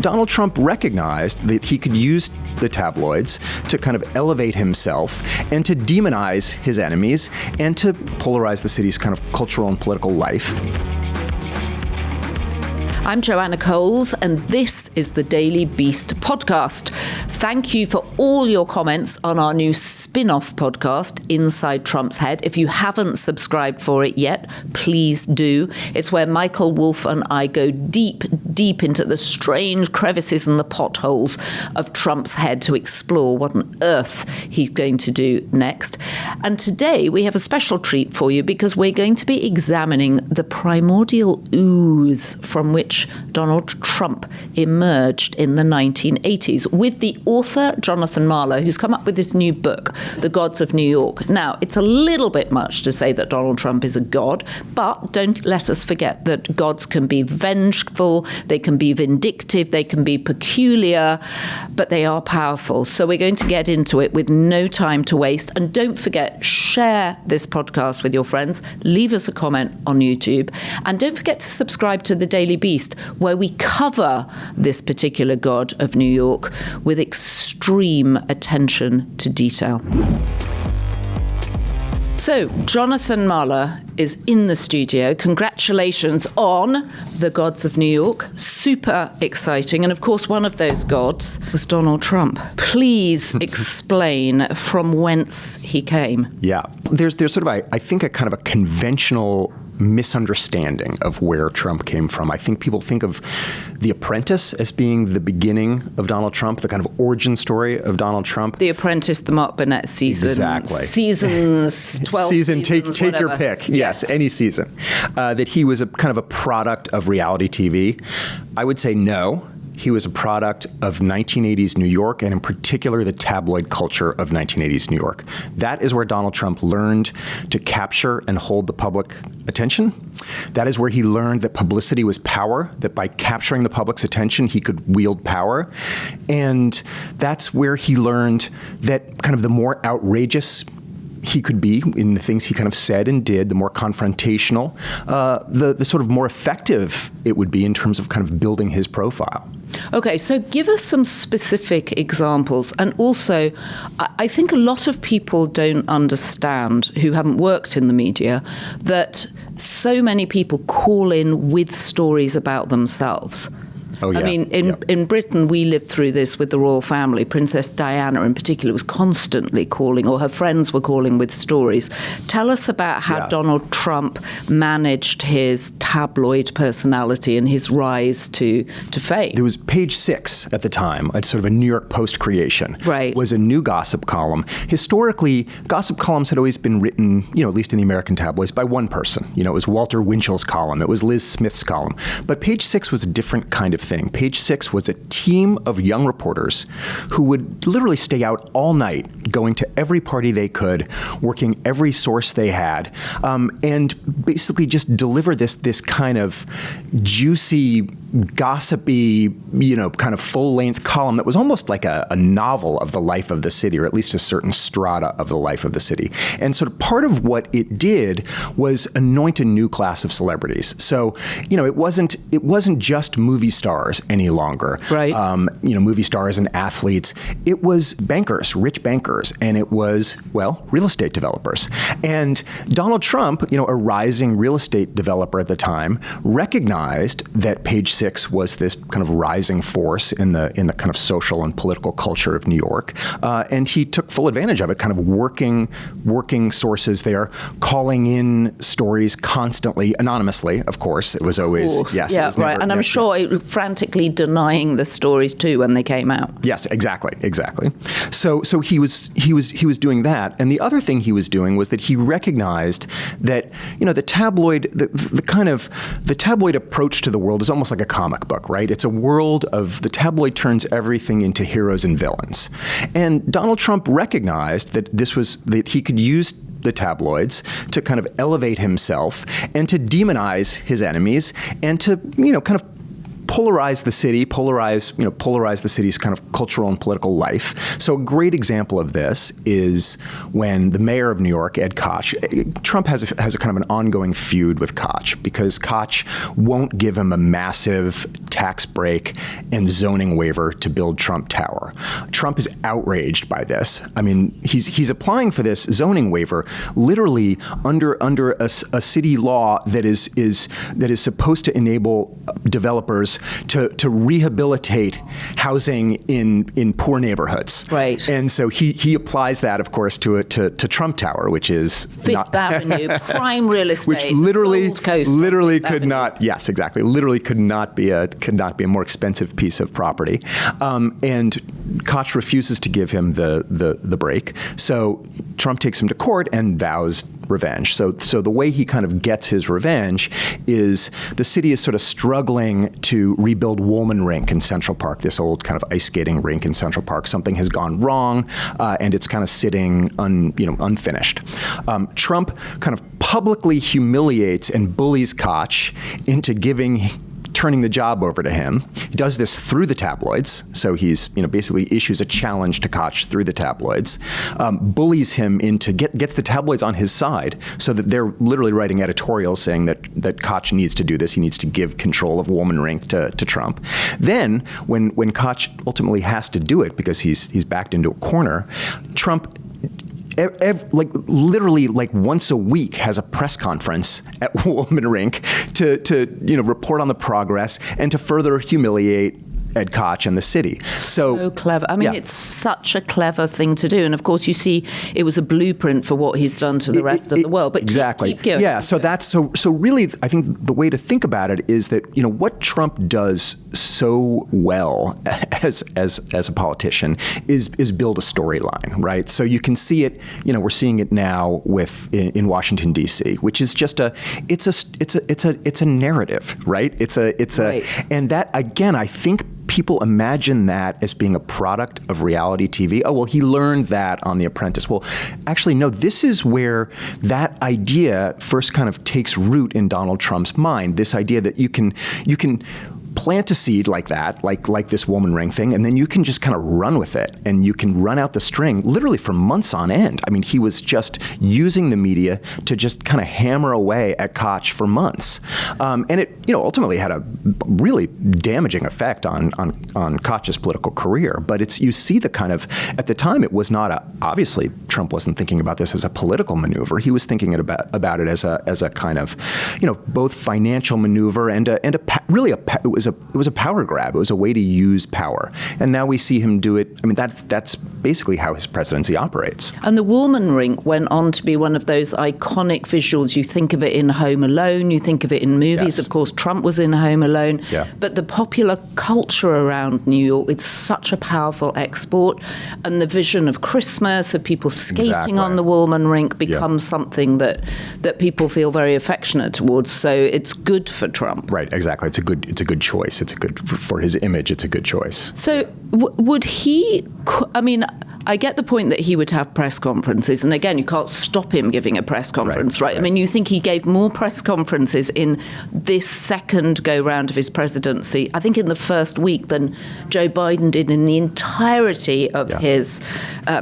Donald Trump recognized that he could use the tabloids to kind of elevate himself and to demonize his enemies and to polarize the city's kind of cultural and political life. I'm Joanna Coles, and this is the Daily Beast podcast. Thank you for all your comments on our new spin-off podcast, Inside Trump's Head. If you haven't subscribed for it yet, please do. It's where Michael Wolff and I go deep into the strange crevices and the potholes of Trump's head to explore what on earth he's going to do next. And today we have a special treat for you because we're going to be examining the primordial ooze from which Donald Trump emerged in the 1980s with the author Jonathan Mahler, who's come up with this new book, The Gods of New York. Now, it's a little bit much to say that Donald Trump is a god, but don't let us forget that gods can be vengeful, they can be vindictive, they can be peculiar, but they are powerful. So we're going to get into it with no time to waste. And don't forget, share this podcast with your friends, leave us a comment on YouTube, and don't forget to subscribe to The Daily Beast, where we cover this particular god of New York with extreme attention to detail. So, Jonathan Mahler is in the studio. Congratulations on The Gods of New York. Super exciting. And of course, one of those gods was Donald Trump. Please explain from whence he came. Yeah. There's sort of, I think, a kind of a conventional misunderstanding of where Trump came from. I think people think of The Apprentice as being the beginning of Donald Trump, the kind of origin story of Donald Trump. The Apprentice, the Mark Burnett season. Exactly. Seasons, 12 season, seasons, take your pick. Yes, any season. That he was a kind of a product of reality TV. I would say no. He was a product of 1980s New York, and in particular, the tabloid culture of 1980s New York. That is where Donald Trump learned to capture and hold the public attention. That is where he learned that publicity was power, that by capturing the public's attention, he could wield power. And that's where he learned that kind of the more outrageous he could be in the things he kind of said and did, the more confrontational, the sort of more effective it would be in terms of kind of building his profile. Okay, so give us some specific examples. And also, I think a lot of people don't understand, who haven't worked in the media, that so many people call in with stories about themselves. Oh, yeah. I mean, in Britain, we lived through this with the royal family. Princess Diana, in particular, was constantly calling, or her friends were calling with stories. Tell us about how Donald Trump managed his tabloid personality and his rise to fame. There was Page Six at the time, a sort of a New York Post creation. Right. Was a new gossip column. Historically, gossip columns had always been written, at least in the American tabloids, by one person. It was Walter Winchell's column. It was Liz Smith's column. But Page Six was a different kind of thing. Page Six was a team of young reporters who would literally stay out all night, going to every party they could, working every source they had, and basically just deliver this kind of juicy, gossipy, kind of full-length column that was almost like a novel of the life of the city, or at least a certain strata of the life of the city. And sort of part of what it did was anoint a new class of celebrities. So, it wasn't just movie stars any longer. Right. Movie stars and athletes. It was bankers, rich bankers, and it was, real estate developers. And Donald Trump, a rising real estate developer at the time, recognized that Page Six was this kind of rising force in the kind of social and political culture of New York, and he took full advantage of it, kind of working sources there, calling in stories constantly, anonymously, of course. It was always, yes. Yeah, it was never, right. And I'm sure frantically denying the stories too when they came out. Yes, exactly. So he was doing that, and the other thing he was doing was that he recognized that the tabloid, the tabloid approach to the world is almost like a comic book, right? It's a world of the tabloid turns everything into heroes and villains, and Donald Trump recognized that he could use the tabloids to kind of elevate himself and to demonize his enemies and to kind of polarize the city, polarize the city's kind of cultural and political life. So a great example of this is when the mayor of New York, Ed Koch, Trump has a kind of an ongoing feud with Koch because Koch won't give him a massive tax break and zoning waiver to build Trump Tower. Trump is outraged by this. I mean, he's applying for this zoning waiver literally under a city law that is supposed to enable developers to rehabilitate housing in poor neighborhoods. Right. And so he applies that, of course, to Trump Tower, which is Fifth Avenue, prime real estate, which literally could Avenue. not. Yes, exactly. Literally could not be a more expensive piece of property. And Koch refuses to give him the break. So Trump takes him to court and vows revenge. So the way he kind of gets his revenge is the city is sort of struggling to rebuild Wollman Rink in Central Park, this old kind of ice skating rink in Central Park. Something has gone wrong, and it's kind of sitting unfinished. Trump kind of publicly humiliates and bullies Koch into turning the job over to him. He does this through the tabloids. So he's, basically issues a challenge to Koch through the tabloids, bullies him into gets the tabloids on his side so that they're literally writing editorials saying that Koch needs to do this. He needs to give control of Wollman Rink to Trump. Then when Koch ultimately has to do it because he's backed into a corner, Trump literally once a week has a press conference at Wollman Rink to report on the progress and to further humiliate Ed Koch and the city. So clever. I mean, It's such a clever thing to do. And of course, you see, it was a blueprint for what he's done to the rest of the world. But exactly. Keep going. Yeah. So really, I think the way to think about it is that what Trump does so well as a politician is build a storyline, right? So you can see it. We're seeing it now in Washington D.C., which is just it's a narrative, right? Right. And that again, I think people imagine that as being a product of reality TV. Oh, well, he learned that on The Apprentice. Well, actually, no, this is where that idea first kind of takes root in Donald Trump's mind, this idea that you can plant a seed like that, like this Wollman Rink thing, and then you can just kind of run with it, and you can run out the string literally for months on end. I mean, he was just using the media to just kind of hammer away at Koch for months, and it ultimately had a really damaging effect on Koch's political career. But you see the kind of, at the time, it was not obviously Trump wasn't thinking about this as a political maneuver. He was thinking about it as a kind of both financial maneuver and it was a power grab. It was a way to use power. And now we see him do it. I mean, that's basically how his presidency operates. And the Wollman Rink went on to be one of those iconic visuals. You think of it in Home Alone, you think of it in movies. Yes. Of course, Trump was in Home Alone. Yeah. But the popular culture around New York, it's such a powerful export. And the vision of Christmas, of people skating on the Wollman Rink becomes something that people feel very affectionate towards. So it's good for Trump. Right, exactly. It's a good choice. It's a good, for his image, it's a good choice. So would he, I mean, I get the point that he would have press conferences. And again, you can't stop him giving a press conference, right? I mean, you think he gave more press conferences in this second go-round of his presidency, I think in the first week, than Joe Biden did in the entirety of his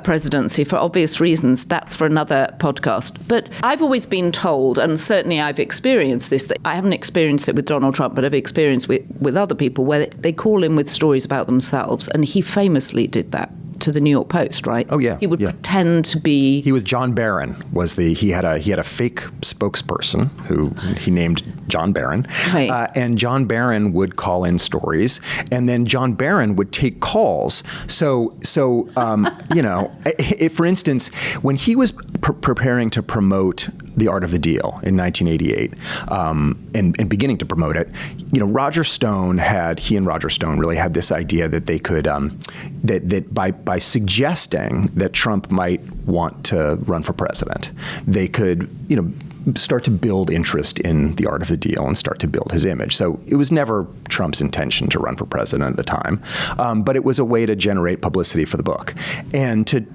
presidency. For obvious reasons, that's for another podcast. But I've always been told, and certainly I've experienced this, that I haven't experienced it with Donald Trump, but I've experienced with other people, where they call him with stories about themselves. And he famously did that to the New York Post, right? Oh yeah. He would pretend to be. He was John Barron. He had a fake spokesperson who he named John Barron, right. And John Barron would call in stories, and then John Barron would take calls. So if, for instance, when he was preparing to promote The Art of the Deal in 1988, and beginning to promote it, Roger Stone really had this idea that they could that by suggesting that Trump might want to run for president, they could start to build interest in the art of the deal and start to build his image. So it was never Trump's intention to run for president at the time, but it was a way to generate publicity for the book and to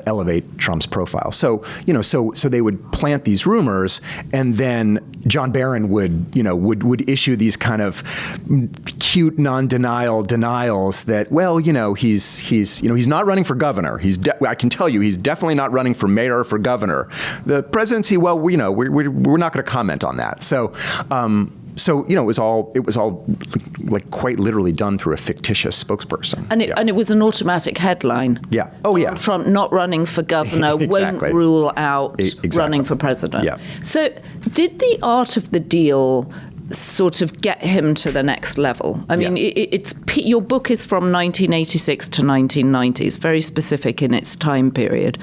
elevate Trump's profile. So they would plant these rumors, and then John Barron would issue these kind of cute denials that, well, he's not running for governor. I can tell you, he's definitely not running for mayor or for governor. The presidency, well, we're not going to comment on that. So it was all like quite literally done through a fictitious spokesperson. And it was an automatic headline. Yeah. Oh, yeah. Donald Trump not running for governor Exactly. won't rule out running for president. Yeah. So did the art of the deal sort of get him to the next level? I mean, your book is from 1986 to 1990. It's very specific in its time period.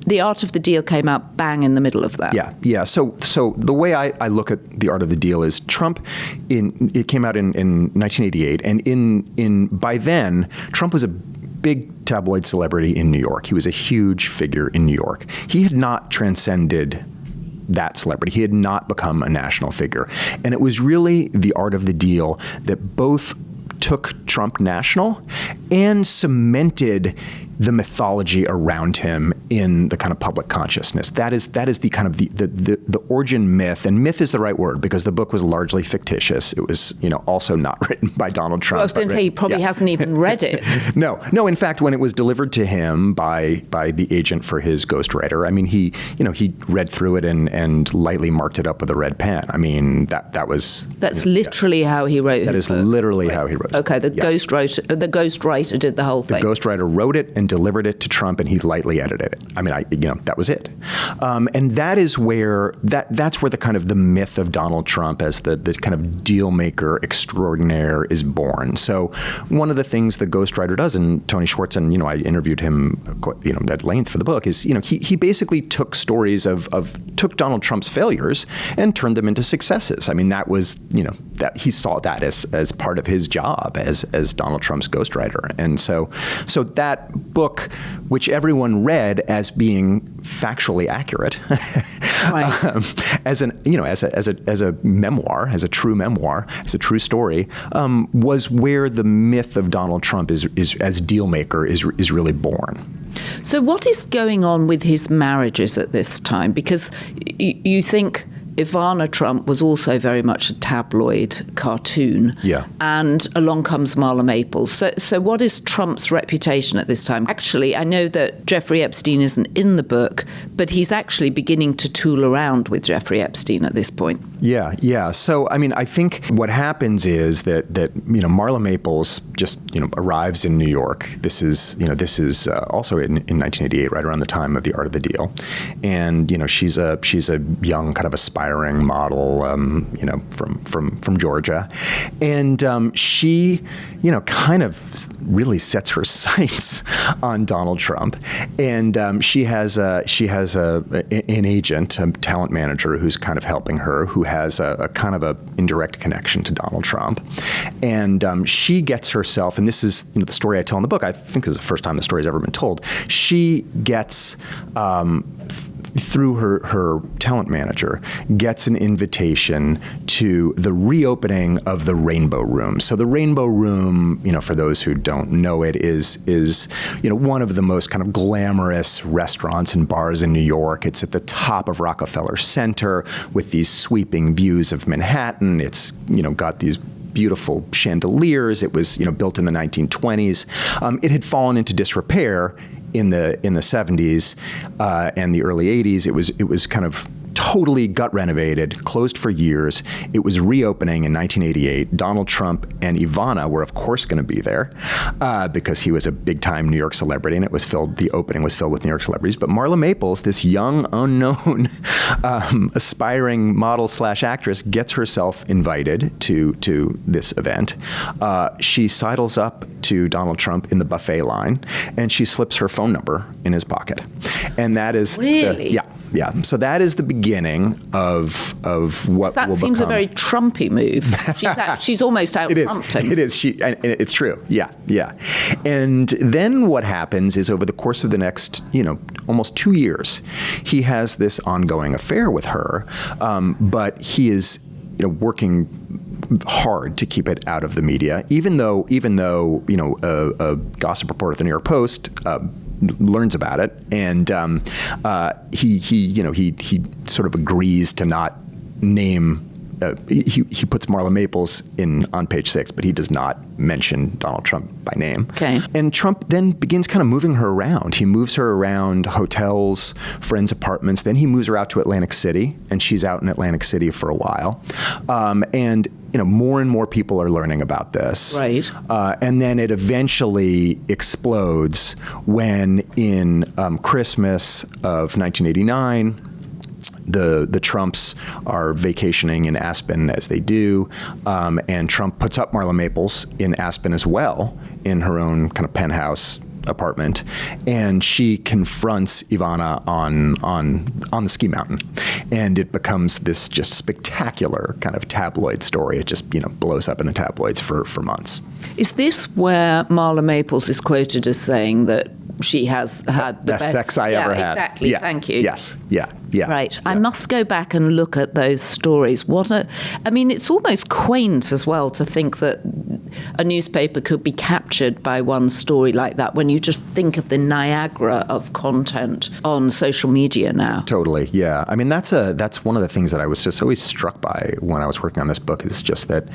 The Art of the Deal came out bang in the middle of that. Yeah. So the way I look at The Art of the Deal is Trump. It came out in 1988, and by then Trump was a big tabloid celebrity in New York. He was a huge figure in New York. He had not transcended that celebrity. He had not become a national figure, and it was really The Art of the Deal that both took Trump national and cemented the mythology around him in the kind of public consciousness. That is the kind of the origin myth, and myth is the right word because the book was largely fictitious. It was also not written by Donald Trump. Well, I was going to say he probably hasn't even read it. No. In fact, when it was delivered to him by the agent for his ghostwriter, I mean, he read through it and lightly marked it up with a red pen. I mean, that's literally how he wrote his book. That is literally how he wrote it. Okay, the ghostwriter did the whole thing. The ghostwriter wrote it and delivered it to Trump, and he lightly edited it. I mean, that was it. And that is where that's where the kind of the myth of Donald Trump as the kind of deal maker extraordinaire is born. So one of the things the ghostwriter does, and Tony Schwartz, and I interviewed him at length for the book, is he basically took stories took Donald Trump's failures and turned them into successes. I mean, that was that he saw that as part of his job as Donald Trump's ghostwriter. And so that book, which everyone read as being factually accurate, right. as a memoir, as a true memoir, as a true story, was where the myth of Donald Trump is as deal maker is really born. So what is going on with his marriages at this time? Because you think Ivana Trump was also very much a tabloid cartoon. Yeah. And along comes Marla Maples. So what is Trump's reputation at this time? Actually, I know that Jeffrey Epstein isn't in the book, but he's actually beginning to tool around with Jeffrey Epstein at this point. Yeah. So, I mean, I think what happens is that Marla Maples just, arrives in New York. This is also in 1988, right around the time of The Art of the Deal. And, she's a young kind of aspiring model, from Georgia. And she, kind of really sets her sights on Donald Trump. And she has an agent, a talent manager who's kind of helping her, who has a kind of a indirect connection to Donald Trump. And she gets herself, and this is the story I tell in the book, I think this is the first time the story has ever been told, she gets through her talent manager, gets an invitation to the reopening of the Rainbow Room. So the Rainbow Room, for those who don't know it, is one of the most kind of glamorous restaurants and bars in New York. It's at the top of Rockefeller Center with these sweeping views of Manhattan. It's got these beautiful chandeliers. It was built in the 1920s. It had fallen into disrepair in the 70s and the early 80s. It was kind of totally gut renovated, closed for years. It was reopening in 1988. Donald Trump and Ivana were, of course, going to be there because he was a big-time New York celebrity, and the opening was filled with New York celebrities. But Marla Maples, this young, unknown, aspiring model/actress, gets herself invited to this event. She sidles up to Donald Trump in the buffet line, and she slips her phone number in his pocket. And that is really? Yeah. So that is the beginning beginning of what that will seems become. a very Trumpy move. She's almost out Trumped him. It is. And it's true. Yeah. And then what happens is over the course of the next, almost 2 years, he has this ongoing affair with her, but he is, working hard to keep it out of the media, even though a gossip reporter at the New York Post learns about it, and he sort of agrees to not name. He puts Marla Maples on page 6, but he does not mention Donald Trump by name. Okay. And Trump then begins kind of moving her around. He moves her around hotels, friends' apartments. Then he moves her out to Atlantic City, and she's out in Atlantic City for a while. And more and more people are learning about this. Right. And then it eventually explodes when in Christmas of 1989, the Trumps are vacationing in Aspen, as they do, and Trump puts up Marla Maples in Aspen as well, in her own kind of penthouse apartment, and she confronts Ivana on the ski mountain, and it becomes this just spectacular kind of tabloid story. It just blows up in the tabloids for months. Is this where Marla Maples is quoted as saying that she has had the best sex I ever had? Exactly. Yeah. Thank you. Yes. Yeah. Right. Yeah. I must go back and look at those stories. It's almost quaint as well to think that a newspaper could be captured by one story like that when you just think of the Niagara of content on social media now. Totally. Yeah. I mean, that's one of the things that I was just always struck by when I was working on this book, is just that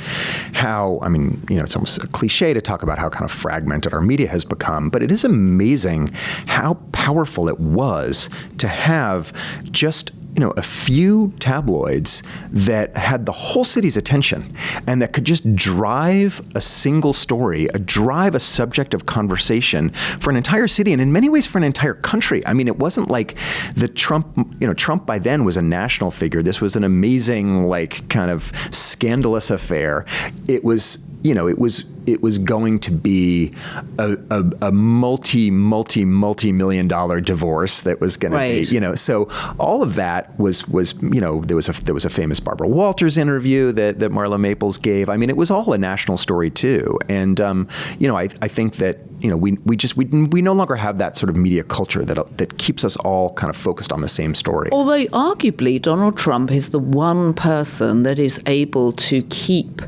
how, it's almost a cliche to talk about how kind of fragmented our media has become, but it is amazing how powerful it was to have just a few tabloids that had the whole city's attention and that could just drive a single story, drive a subject of conversation for an entire city, and in many ways for an entire country. I mean, it wasn't like the Trump by then was a national figure. This was an amazing, kind of scandalous affair. It was going to be a multi-million-dollar divorce that was going to be, so all of that was there was a famous Barbara Walters interview that Marla Maples gave. I mean, it was all a national story too. And, I think that, we no longer have that sort of media culture that keeps us all kind of focused on the same story. Although arguably Donald Trump is the one person that is able to keep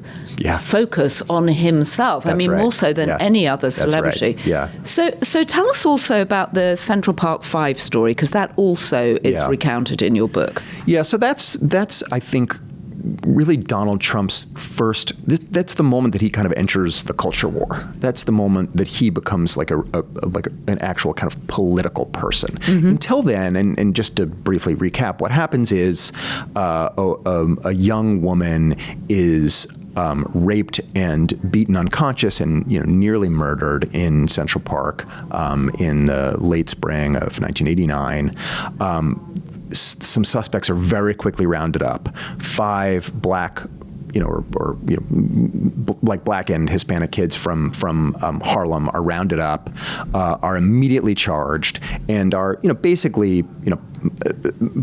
focus on himself. That's right. More so than any other celebrity. That's right. Yeah. So tell us also about the Central Park 5 story, because that also is recounted in your book. Yeah, so that's I think really Donald Trump's first. That's the moment that he kind of enters the culture war. That's the moment that he becomes like an actual kind of political person. Mm-hmm. Until then, and just to briefly recap, what happens is a young woman is raped and beaten unconscious and nearly murdered in Central Park in the late spring of 1989. Some suspects are very quickly rounded up. 5 black, like black and Hispanic kids from Harlem are rounded up, are immediately charged, and are basically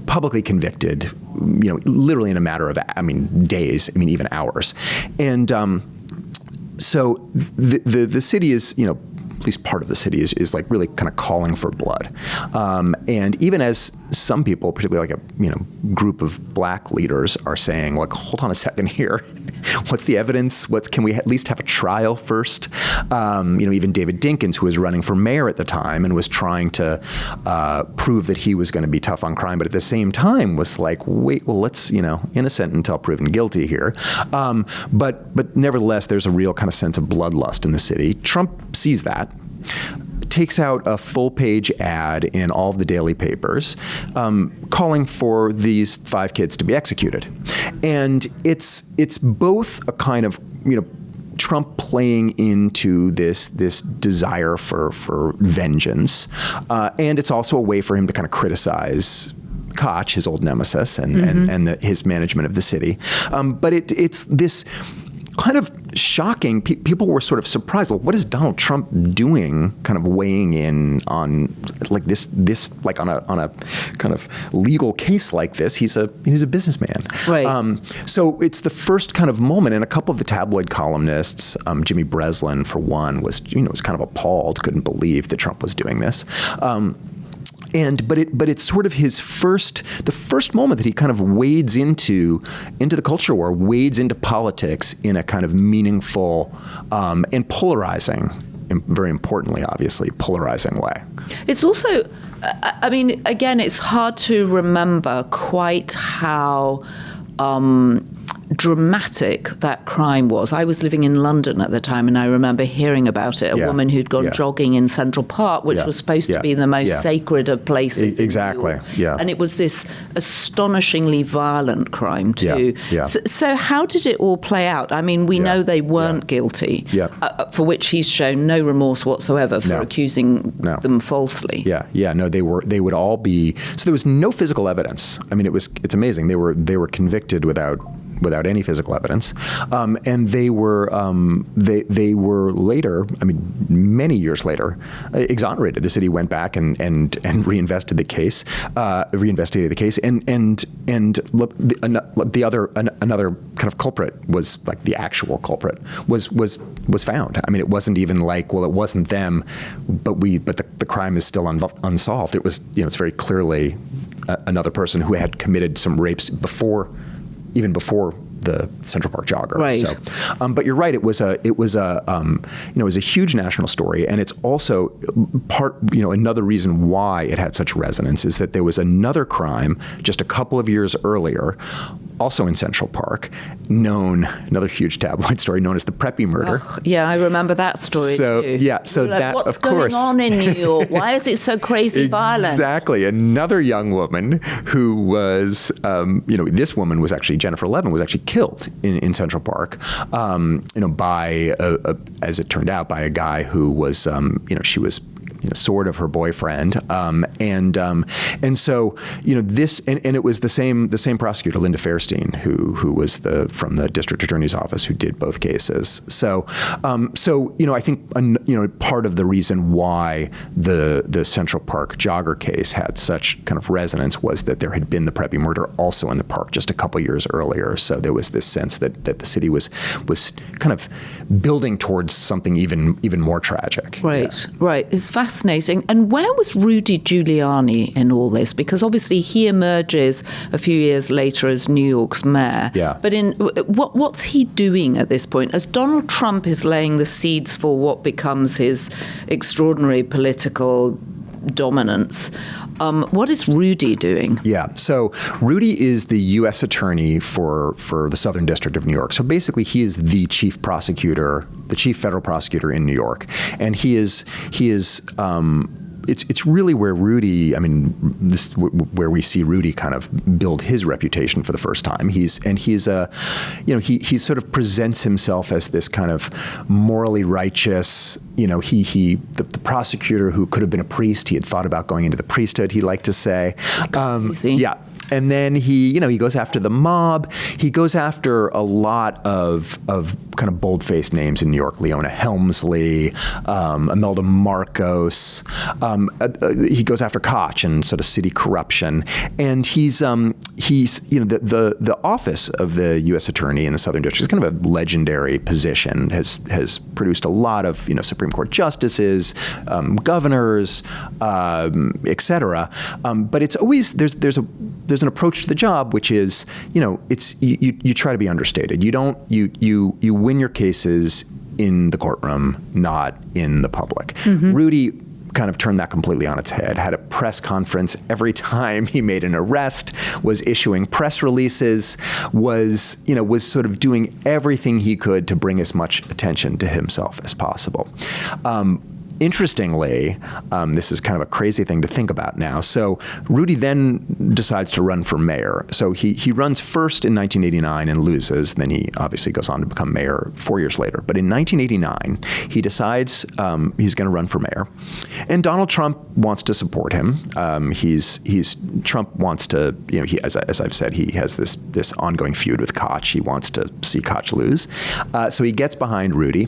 publicly convicted, literally in a matter of days, even hours, and so the city is at least part of the city is like really kind of calling for blood. And even as some people, particularly like a group of black leaders, are saying, like, hold on a second here. What's the evidence? Can we at least have a trial first? Even David Dinkins, who was running for mayor at the time and was trying to prove that he was going to be tough on crime, but at the same time was like, wait, well, let's, innocent until proven guilty here. But nevertheless, there's a real kind of sense of bloodlust in the city. Trump sees that, takes out a full-page ad in all of the daily papers calling for these 5 kids to be executed. And it's both a kind of, Trump playing into this desire for vengeance, and it's also a way for him to kind of criticize Koch, his old nemesis, and his management of the city. But it's this kind of shocking. People were sort of surprised. Well, what is Donald Trump doing, kind of weighing in on like this like on a kind of legal case like this? He's a businessman. Right. So it's the first kind of moment, and a couple of the tabloid columnists, Jimmy Breslin for one, was kind of appalled, couldn't believe that Trump was doing this. But it's sort of the first moment that he kind of wades into the culture war, wades into politics in a kind of meaningful and polarizing, and very importantly, obviously, polarizing way. It's also, I mean, again, it's hard to remember quite how dramatic that crime was. I was living in London at the time, and I remember hearing about it. A woman who'd gone jogging in Central Park, which was supposed to be the most sacred of places. Exactly. Yeah. And it was this astonishingly violent crime too. Yeah. So how did it all play out? I mean, we know they weren't guilty, for which he's shown no remorse whatsoever for accusing them falsely. Yeah. No, they would all be. So there was no physical evidence. I mean, it's amazing. They were convicted without any physical evidence, and they were later, I mean, many years later, exonerated. The city went back and reinvestigated the case, and look, another kind of culprit was like the actual culprit was found. I mean, it wasn't even like, well, it wasn't them, but the crime is still unsolved. It was, it's very clearly another person who had committed some rapes even before the Central Park jogger. Right. So, but you're right. It was a huge national story, and it's also another reason why it had such resonance is that there was another crime just a couple of years earlier, also in Central Park, another huge tabloid story known as the Preppy murder. Oh, yeah, I remember that story too. Yeah, so that, what's of course, going on in New York? Why is it so crazy violent? Exactly. Another young woman who was, this woman was actually, Jennifer Levin, was actually killed in Central Park, by, as it turned out, by a guy who was, she was sort of her boyfriend, and so this, and it was the same prosecutor, Linda Fairstein, who was from the district attorney's office, who did both cases. So I think part of the reason why the Central Park jogger case had such kind of resonance was that there had been the Preppy murder also in the park just a couple years earlier. So there was this sense that the city was kind of building towards something even more tragic. Right. It's fascinating. And where was Rudy Giuliani in all this? Because obviously he emerges a few years later as New York's mayor. Yeah. But what's he doing at this point? As Donald Trump is laying the seeds for what becomes his extraordinary political dominance, what is Rudy doing? Yeah, so Rudy is the U.S. attorney for the Southern District of New York. So basically, he is the chief prosecutor, the chief federal prosecutor in New York, and he is. It's really where Rudy, I mean, where we see Rudy kind of build his reputation for the first time. He sort of presents himself as this kind of morally righteous, the prosecutor who could have been a priest. He had thought about going into the priesthood, he liked to say. Yeah. And then he goes after the mob. He goes after a lot of kind of bold-faced names in New York: Leona Helmsley, Imelda Marcos. He goes after Koch and sort of city corruption. And he's the office of the U.S. Attorney in the Southern District is kind of a legendary position. Has produced a lot of Supreme Court justices, governors, et cetera. But it's always there's an approach to the job which is, it's you try to be understated. You win your cases in the courtroom, not in the public. Mm-hmm. Rudy kind of turned that completely on its head, had a press conference every time he made an arrest, was issuing press releases, was sort of doing everything he could to bring as much attention to himself as possible. interestingly, this is kind of a crazy thing to think about now. So Rudy then decides to run for mayor. So he runs first in 1989 and loses. Then he obviously goes on to become mayor 4 years later. But in 1989, he decides he's going to run for mayor. And Donald Trump wants to support him. Trump wants to, as I've said, he has this ongoing feud with Koch. He wants to see Koch lose. So he gets behind Rudy.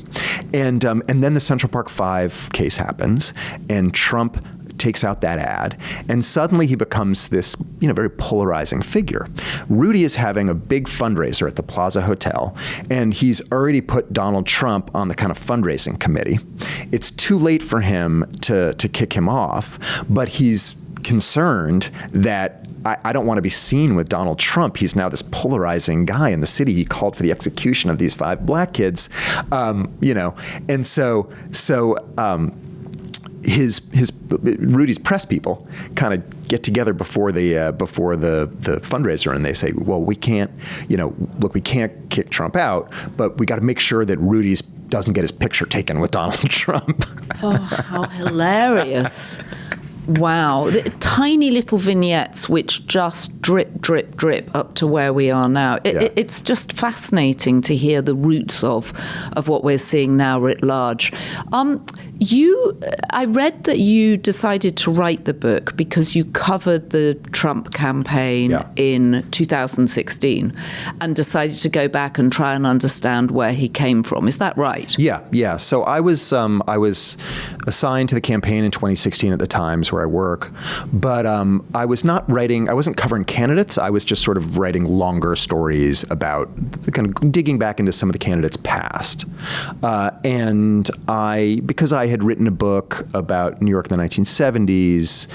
And then the Central Park 5 case happens, and Trump takes out that ad, and suddenly he becomes this, very polarizing figure. Rudy is having a big fundraiser at the Plaza Hotel, and he's already put Donald Trump on the kind of fundraising committee. It's too late for him to kick him off, but he's concerned that I don't want to be seen with Donald Trump. He's now this polarizing guy in the city. He called for the execution of these 5 black kids, and so Rudy's press people kind of get together before the fundraiser, and they say, well, we can't, we can't kick Trump out, but we got to make sure that Rudy's doesn't get his picture taken with Donald Trump. Oh, how hilarious. Wow. The tiny little vignettes which just drip, drip, drip up to where we are now. It's just fascinating to hear the roots of what we're seeing now writ large. I read that you decided to write the book because you covered the Trump campaign in 2016 and decided to go back and try and understand where he came from. Is that right? Yeah. So I was assigned to the campaign in 2016 at the Times where I work, but I wasn't covering candidates. I was just sort of writing longer stories about kind of digging back into some of the candidates' past. And because I had written a book about New York in the 1970s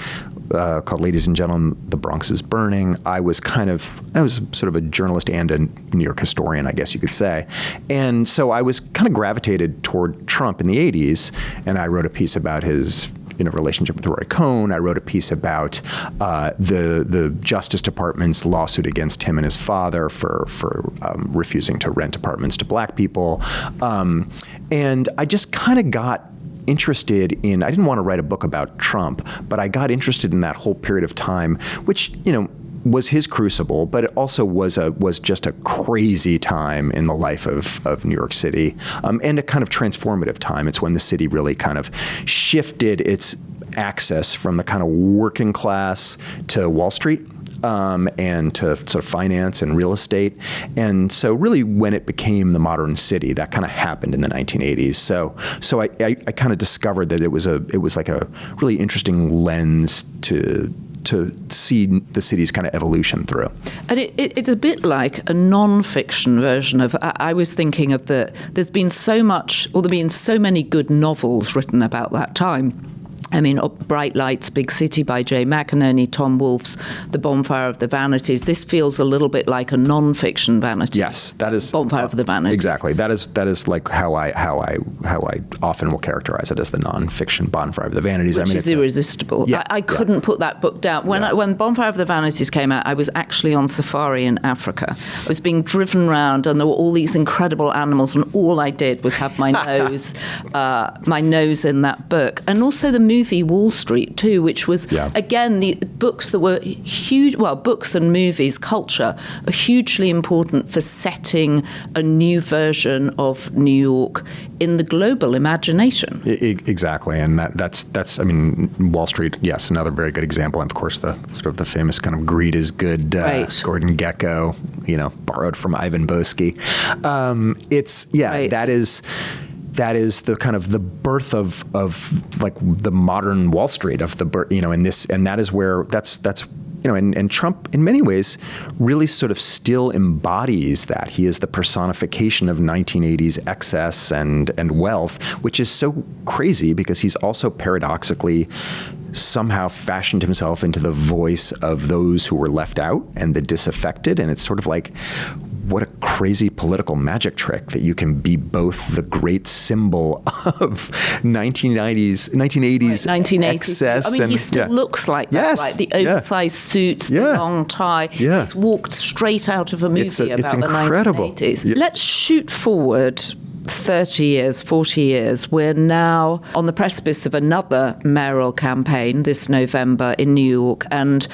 called Ladies and Gentlemen, The Bronx is Burning, I was sort of a journalist and a New York historian, I guess you could say. And so I was kind of gravitated toward Trump in the 80s, and I wrote a piece about his relationship with Roy Cohn. I wrote a piece about the Justice Department's lawsuit against him and his father for refusing to rent apartments to black people. And I just kind of got interested in, I didn't want to write a book about Trump, but I got interested in that whole period of time, which, was his crucible, but it also was just a crazy time in the life of New York City, and a kind of transformative time. It's when the city really kind of shifted its access from the kind of working class to Wall Street, and to sort of finance and real estate. And so really when it became the modern city, that kind of happened in the 1980s. So I kind of discovered that it was like a really interesting lens to see the city's kind of evolution through. And it's a bit like a non-fiction version of, I was thinking of there's been so many good novels written about that time. I mean, Bright Lights, Big City by Jay McInerney, Tom Wolfe's The Bonfire of the Vanities. This feels a little bit like a non-fiction vanity. Yes, that is Bonfire of the Vanities. Exactly. That is like how I often will characterize it, as the non-fiction Bonfire of the Vanities. Which is irresistible. I couldn't put that book down. When Bonfire of the Vanities came out, I was actually on safari in Africa. I was being driven around, and there were all these incredible animals, and all I did was have my nose in that book, and also the movie Wall Street too, which was again the books that were huge. Well, books and movies, culture, are hugely important for setting a new version of New York in the global imagination. Exactly, and that's I mean, Wall Street, yes, another very good example. And of course, the sort of the famous kind of greed is good, Gordon Gekko, borrowed from Ivan Boesky. That is the kind of the birth of like the modern Wall Street of the birth, and that is where that's and Trump in many ways really sort of still embodies that. He is the personification of 1980s excess and wealth, which is so crazy because he's also paradoxically somehow fashioned himself into the voice of those who were left out and the disaffected. And it's sort of like, what a crazy political magic trick that you can be both the great symbol of 1980s excess. I mean, he still looks like that, right? The oversized suits, the long tie. Yeah. He's walked straight out of a movie about incredible. The 1980s. Yeah. Let's shoot forward 30 years, 40 years, we're now on the precipice of another mayoral campaign this November in New York. And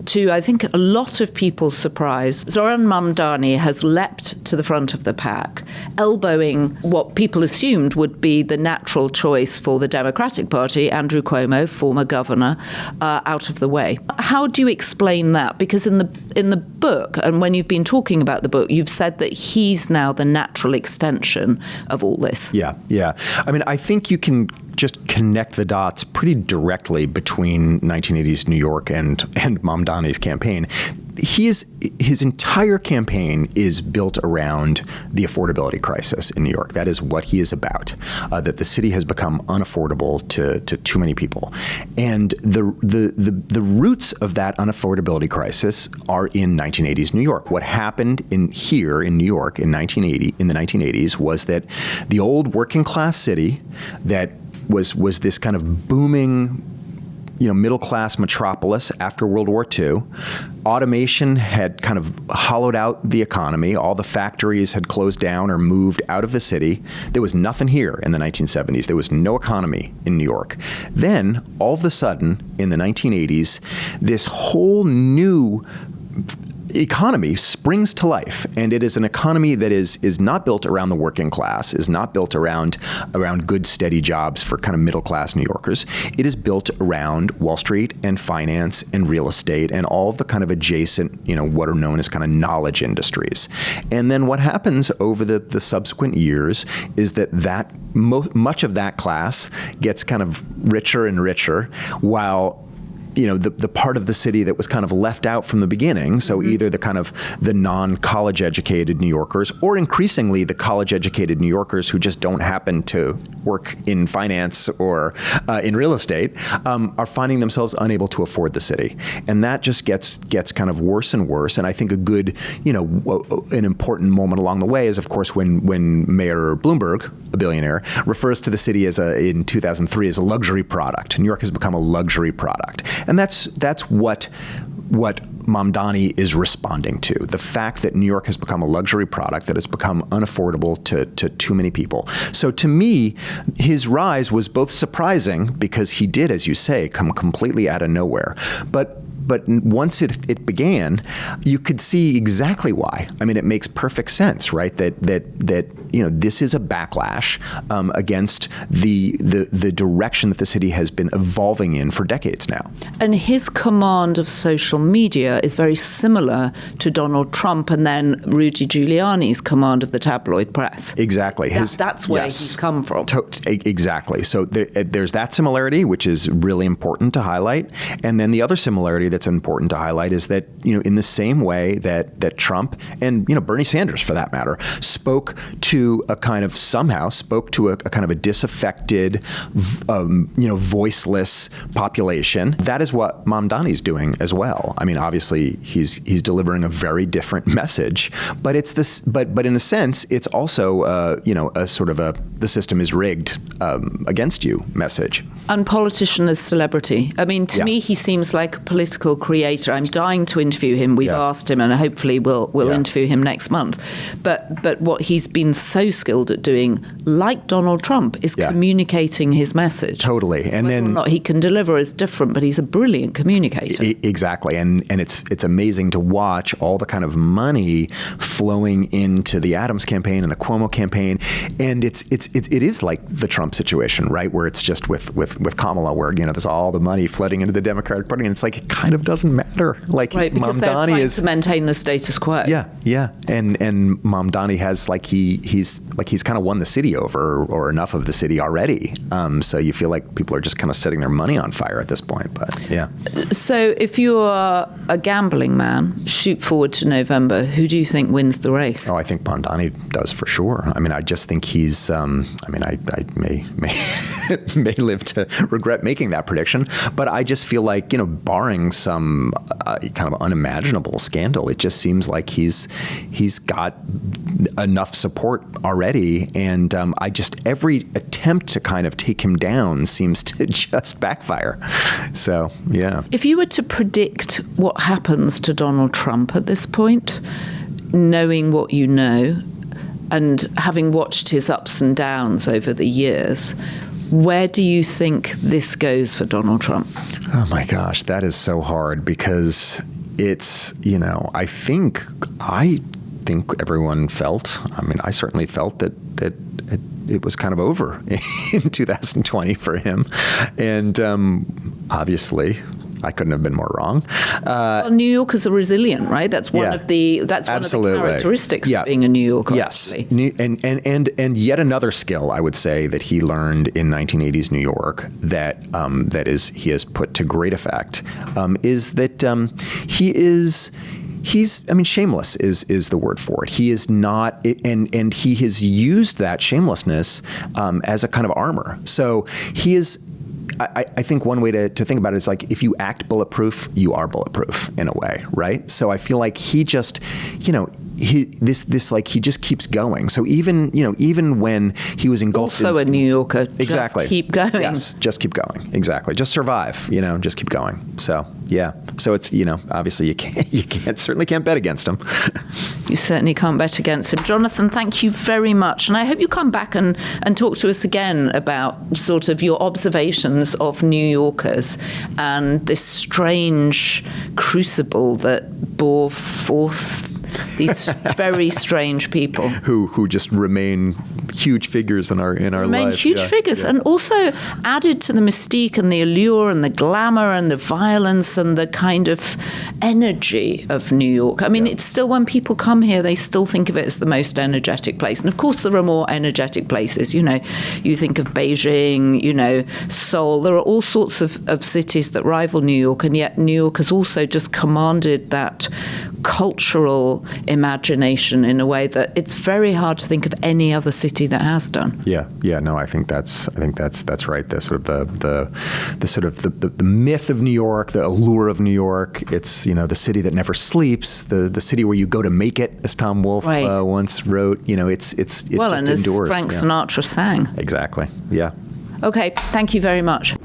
to, I think, a lot of people's surprise, Zohran Mamdani has leapt to the front of the pack, elbowing what people assumed would be the natural choice for the Democratic Party, Andrew Cuomo, former governor, out of the way. How do you explain that? Because in the book, and when you've been talking about the book, you've said that he's now the natural extension of all this. Yeah. I mean, I think you can just connect the dots pretty directly between 1980s New York and Mamdani's campaign. His entire campaign is built around the affordability crisis in New York. That is what he is about, that the city has become unaffordable to too many people. And the roots of that unaffordability crisis are in 1980s New York. What happened here in New York in the 1980s was that the old working class city that was this kind of booming, middle-class metropolis after World War II. Automation had kind of hollowed out the economy. All the factories had closed down or moved out of the city. There was nothing here in the 1970s. There was no economy in New York. Then, all of a sudden, in the 1980s, this whole new economy springs to life, and it is an economy that is not built around the working class, is not built around good, steady jobs for kind of middle-class New Yorkers. It is built around Wall Street and finance and real estate and all of the kind of adjacent, what are known as kind of knowledge industries. And then what happens over the subsequent years is that much of that class gets kind of richer and richer, while the part of the city that was kind of left out from the beginning, so either the kind of the non-college educated New Yorkers, or increasingly the college educated New Yorkers who just don't happen to work in finance or in real estate, are finding themselves unable to afford the city. And that just gets kind of worse and worse. And I think a good, an important moment along the way is, of course, when Mayor Bloomberg, a billionaire, refers to the city in 2003 as a luxury product. New York has become a luxury product. And that's what Mamdani is responding to, the fact that New York has become a luxury product, that has become unaffordable to too many people. So to me, his rise was both surprising, because he did, as you say, come completely out of nowhere. But once it began, you could see exactly why. I mean, it makes perfect sense, right? That this is a backlash against the direction that the city has been evolving in for decades now. And his command of social media is very similar to Donald Trump and then Rudy Giuliani's command of the tabloid press. Exactly. That's where he's come from. Exactly. So there's that similarity, which is really important to highlight. And then the other similarity that's important to highlight is that, in the same way that Trump and, Bernie Sanders, for that matter, spoke to a kind of a disaffected, voiceless population. That is what Mamdani's doing as well. I mean, obviously he's delivering a very different message, but it's this. But in a sense, it's also a sort of the system is rigged against you message. And politician as celebrity. I mean, to me, he seems like a political creator. I'm dying to interview him. We've asked him, and hopefully we'll interview him next month. But what he's been so skilled at doing, like Donald Trump, is communicating his message. Totally. And whether or not he can deliver is different, but he's a brilliant communicator. Exactly. And it's amazing to watch all the kind of money flowing into the Adams campaign and the Cuomo campaign. And it is like the Trump situation, right? Where it's just with Kamala, where there's all the money flooding into the Democratic Party, and it's like it kind of doesn't matter. Like, right, because they're trying to maintain the status quo. Yeah. And Mamdani has he's kind of won the city over, or enough of the city already. So you feel like people are just kind of setting their money on fire at this point. But yeah. So if you're a gambling man, shoot forward to November, who do you think wins the race? Oh, I think Mamdani does for sure. I mean, I just think he's. I may live to regret making that prediction, but I just feel like, barring some kind of unimaginable scandal, it just seems like he's got enough support already, and every attempt to kind of take him down seems to just backfire. So, yeah. If you were to predict what happens to Donald Trump at this point, knowing what you know, and having watched his ups and downs over the years, where do you think this goes for Donald Trump? Oh my gosh, that is so hard because it's, I think everyone felt, I certainly felt that it was kind of over in 2020 for him. And obviously, I couldn't have been more wrong. Well, New Yorkers are resilient, right? That's one of the characteristics of being a New Yorker. Yes, actually. And yet another skill I would say that he learned in 1980s New York that he has put to great effect is that he's shameless is the word for it. He is not, and he has used that shamelessness as a kind of armor. So he is. I think one way to think about it is like if you act bulletproof, you are bulletproof in a way, right? So I feel like he just, he just keeps going. So even when he was engulfed, also a New Yorker, exactly, just keep going. Yes, just keep going. Exactly, just survive. Just keep going. So yeah, so it's obviously you certainly can't bet against him. You certainly can't bet against him. Jonathan, thank you very much, and I hope you come back and talk to us again about sort of your observations of New Yorkers and this strange crucible that bore forth these very strange people who just remain huge figures in our lives. Huge figures, and also added to the mystique and the allure and the glamour and the violence and the kind of energy of New York. It's still, when people come here, they still think of it as the most energetic place. And of course, there are more energetic places. You think of Beijing, Seoul. There are all sorts of cities that rival New York, and yet New York has also just commanded that cultural imagination in a way that it's very hard to think of any other city that has done. Yeah. No, I think that's right. The sort of the myth of New York, the allure of New York. It's the city that never sleeps, the city where you go to make it, as Tom Wolfe once wrote. It just and as endures. Frank Sinatra sang. Exactly. Yeah. Okay. Thank you very much.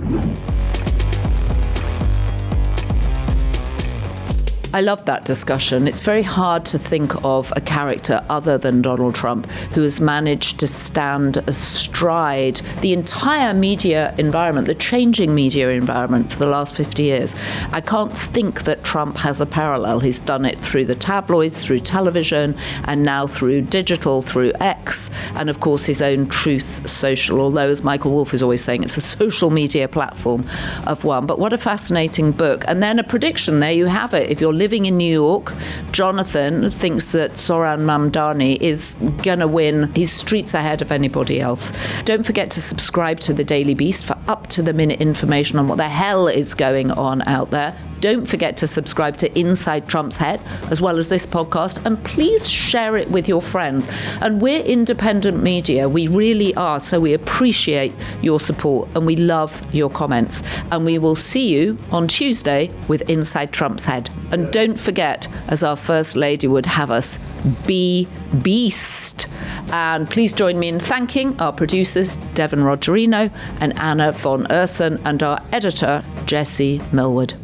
I love that discussion. It's very hard to think of a character other than Donald Trump who has managed to stand astride the entire media environment, the changing media environment for the last 50 years. I can't think that Trump has a parallel. He's done it through the tabloids, through television, and now through digital, through X, and of course his own Truth Social, although, as Michael Wolff is always saying, it's a social media platform of one. But what a fascinating book. And then a prediction, there you have it. If you're living in New York, Jonathan thinks that Zohran Mamdani is going to win. He's streets ahead of anybody else. Don't forget to subscribe to The Daily Beast for up-to-the-minute information on what the hell is going on out there. Don't forget to subscribe to Inside Trump's Head, as well as this podcast, and please share it with your friends. And we're independent media, we really are, so we appreciate your support and we love your comments. And we will see you on Tuesday with Inside Trump's Head. And don't forget, as our First Lady would have us, be beast. And please join me in thanking our producers, Devon Rogerino and Anna von Ursen, and our editor, Jesse Millward.